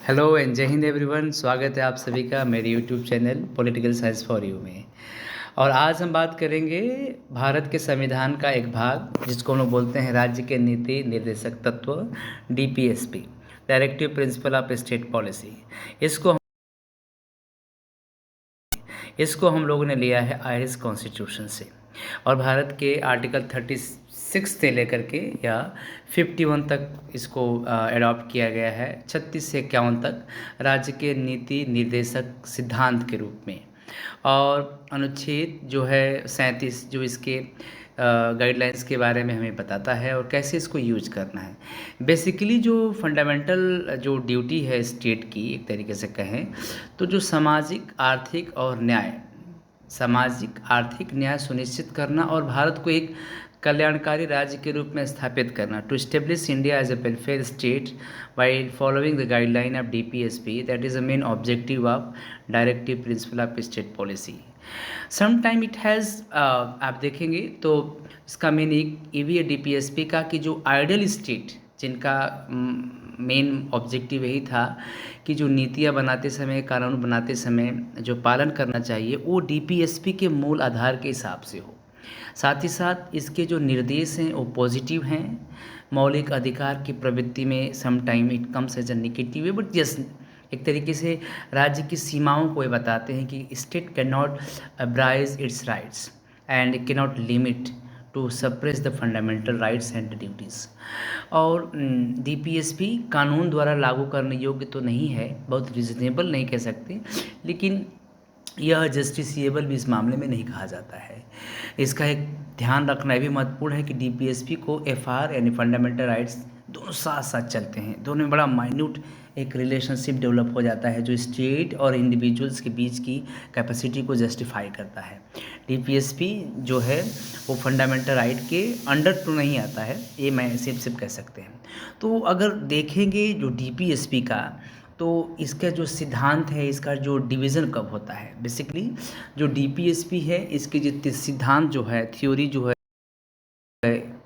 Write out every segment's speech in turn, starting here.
Hello and जय Hind everyone. स्वागत है आप सभी का मेरे YouTube channel political science for you में। और आज हम बात करेंगे भारत के संविधान का एक भाग जिसको हम लोग बोलते हैं राज्य के नीति निर्देशक तत्व, DPSP, directive principle of state policy. इसको इसको हम लोगों ने लिया है आयरिश कॉन्स्टिट्यूशन से। और भारत के आर्टिकल 36 से लेकर के या 51 तक इसको एडॉप्ट किया गया है। 36 से 51 तक राज्य के नीति निर्देशक सिद्धांत के रूप में। और अनुच्छेद जो है 37 जो इसके गाइडलाइंस के बारे में हमें बताता है और कैसे इसको यूज करना है। बेसिकली जो फंडामेंटल जो ड्यूटी है स्टेट की, एक तरीके से कहें तो जो सामाजिक आर्थिक न्याय सुनिश्चित करना और भारत को एक कल्याणकारी राज्य के रूप में स्थापित करना, to establish India as a welfare state while following the guideline of DPSP, that is the main objective of directive principle of state policy. Some time it has आप देखेंगे तो इसका मेन एक ये भी है डीपीएसपी का कि जो आइडियल स्टेट जिनका मेन ऑब्जेक्टिव यही था कि जो नीतियाँ बनाते समय, कानून बनाते समय जो पालन करना चाहिए वो डीपीएसपी के मूल आधार के हिसाब से हो। साथ ही साथ इसके जो निर्देश हैं वो पॉजिटिव हैं। मौलिक अधिकार की प्रवृत्ति में some time it comes as a negative है, बट यस एक तरीके से राज्य की सीमाओं को ये बताते हैं कि state can not abridge its rights and can not limit to suppress the fundamental rights and duties. और डीपीएसपी कानून द्वारा लागू करने योग्य तो नहीं है, बहुत रिजनेबल नहीं कह सकते, लेकिन यह जस्टिसिएबल भी इस मामले में नहीं कहा जाता है। इसका एक ध्यान रखना भी महत्वपूर्ण है कि डीपीएसपी को एफआर यानी फंडामेंटल राइट्स दोनों साथ साथ चलते हैं। दोनों में बड़ा माइन्यूट एक रिलेशनशिप डेवलप हो जाता है जो स्टेट और इंडिविजुअल्स के बीच की कैपेसिटी को जस्टिफाई करता है। डीपीएसपी जो है वो फंडामेंटल राइट के अंडर तो नहीं आता है, ये मैं सिर्फ कह सकते हैं। तो अगर देखेंगे जो डीपीएसपी का, तो इसका जो सिद्धांत है, इसका जो डिवीज़न कब होता है, बेसिकली जो डीपीएसपी है इसके जो सिद्धांत जो है, थ्योरी जो है,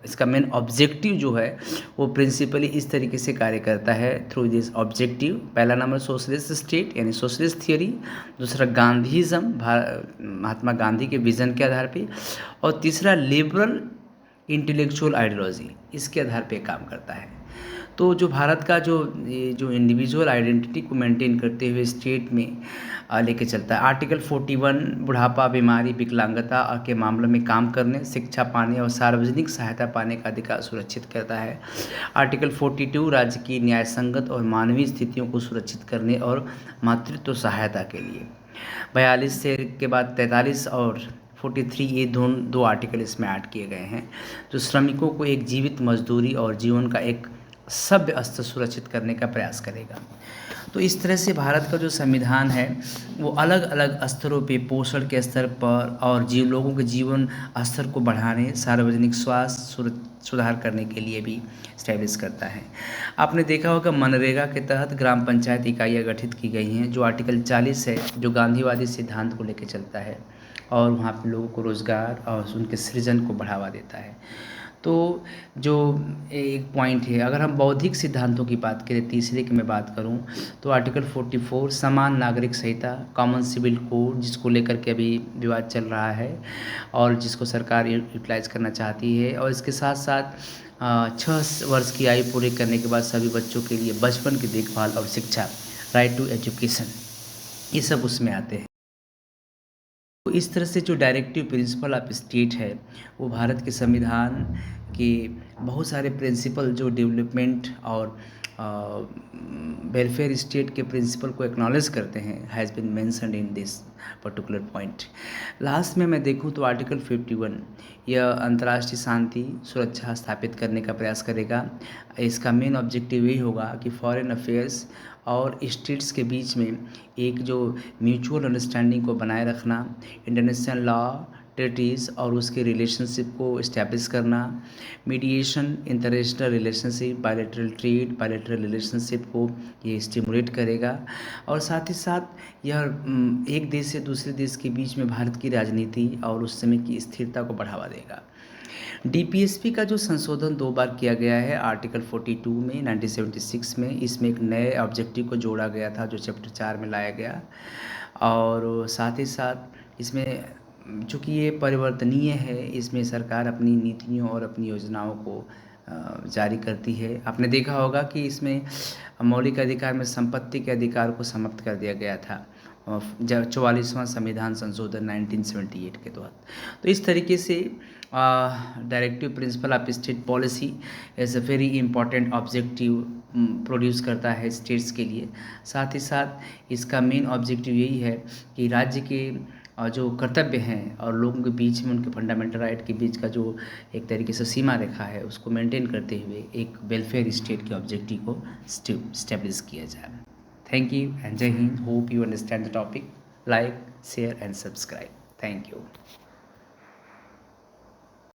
इसका मेन ऑब्जेक्टिव जो है वो प्रिंसिपली इस तरीके से कार्य करता है थ्रू दिस ऑब्जेक्टिव। पहला नंबर सोशलिस्ट स्टेट यानी सोशलिस्ट थियोरी, दूसरा गांधीज़म महात्मा गांधी के विज़न के आधार पे, और तीसरा लिबरल इंटेलेक्चुअल आइडियोलॉजी, इसके आधार पे काम करता है। तो जो भारत का जो इंडिविजुअल आइडेंटिटी को मेंटेन करते हुए स्टेट में लेके चलता है। आर्टिकल 41 बुढ़ापा, बीमारी, विकलांगता के मामलों में काम करने, शिक्षा पाने और सार्वजनिक सहायता पाने का अधिकार सुरक्षित करता है। आर्टिकल 42 राज्य की न्याय संगत और मानवीय स्थितियों को सुरक्षित करने और मातृत्व सहायता के लिए। 42 से के बाद 43 और 43 ये दो आर्टिकल इसमें ऐड किए गए हैं जो श्रमिकों को एक जीवित मजदूरी और जीवन का एक सभ्य स्तर सुरक्षित करने का प्रयास करेगा। तो इस तरह से भारत का जो संविधान है वो अलग अलग स्तरों पे, पोषण के स्तर पर और लोगों के जीवन स्तर को बढ़ाने, सार्वजनिक स्वास्थ्य सुधार करने के लिए भी स्टैब्लिश करता है। आपने देखा होगा मनरेगा के तहत ग्राम पंचायत इकाइयाँ गठित की गई हैं, जो आर्टिकल 40 है जो गांधीवादी सिद्धांत को लेकर चलता है और वहाँ पे लोगों को रोज़गार और उनके सृजन को बढ़ावा देता है। तो जो एक पॉइंट है, अगर हम बौद्धिक सिद्धांतों की बात करें, तीसरे की मैं बात करूं तो आर्टिकल 44 समान नागरिक संहिता, कॉमन सिविल कोड, जिसको लेकर के अभी विवाद चल रहा है और जिसको सरकार यूटिलाइज करना चाहती है। और इसके साथ साथ 6 वर्ष की आयु पूरी करने के बाद सभी बच्चों के लिए बचपन की देखभाल और शिक्षा, राइट टू एजुकेशन, ये सब उसमें आते हैं। तो इस तरह से जो डायरेक्टिव प्रिंसिपल ऑफ स्टेट है वो भारत के संविधान के बहुत सारे प्रिंसिपल जो डेवलपमेंट और वेलफेयर स्टेट के प्रिंसिपल को एक्नॉलेज करते हैं has been mentioned in this particular point. Last में मैं देखूं तो आर्टिकल 51 यह अंतर्राष्ट्रीय शांति सुरक्षा स्थापित करने का प्रयास करेगा। इसका मेन ऑब्जेक्टिव यही होगा कि फॉरेन अफेयर्स और स्टेट्स के बीच में एक जो म्यूचुअल अंडरस्टैंडिंग को बनाए रखना, इंटरनेशनल लॉ, ट्रीटीज़ और उसके रिलेशनशिप को इस्टेब्लिश करना, mediation, international relationship, bilateral trade, bilateral relationship को ये स्टिमुलेट करेगा। और साथ ही साथ यह एक देश से दूसरे देश के बीच में भारत की राजनीति और उस समय की स्थिरता को बढ़ावा देगा। डीपीएसपी का जो संशोधन 2 बार किया गया है आर्टिकल 42 में 1976 में, इसमें एक नए ऑब्जेक्टिव को जोड़ा गया था जो चैप्टर 4 में लाया गया। और साथ ही साथ इसमें चूँकि ये परिवर्तनीय है, इसमें सरकार अपनी नीतियों और अपनी योजनाओं को जारी करती है। आपने देखा होगा कि इसमें मौलिक अधिकार में संपत्ति के अधिकार को समाप्त कर दिया गया था जब 44वां संविधान संशोधन 1978 के तहत। तो इस तरीके से directive principle of state policy is a very important objective produce करता है स्टेट्स के लिए। साथ ही साथ इसका मेन ऑब्जेक्टिव यही है कि राज्य के जो कर्तव्य हैं और लोगों के बीच में उनके फंडामेंटल राइट के बीच का जो एक तरीके से सीमा रेखा है उसको मेंटेन करते हुए एक वेलफेयर स्टेट के ऑब्जेक्टिव को स्टेब्लिश किया जाए। Thank you and Jai Hind. Hope you understand the topic. Like, share and subscribe. Thank you.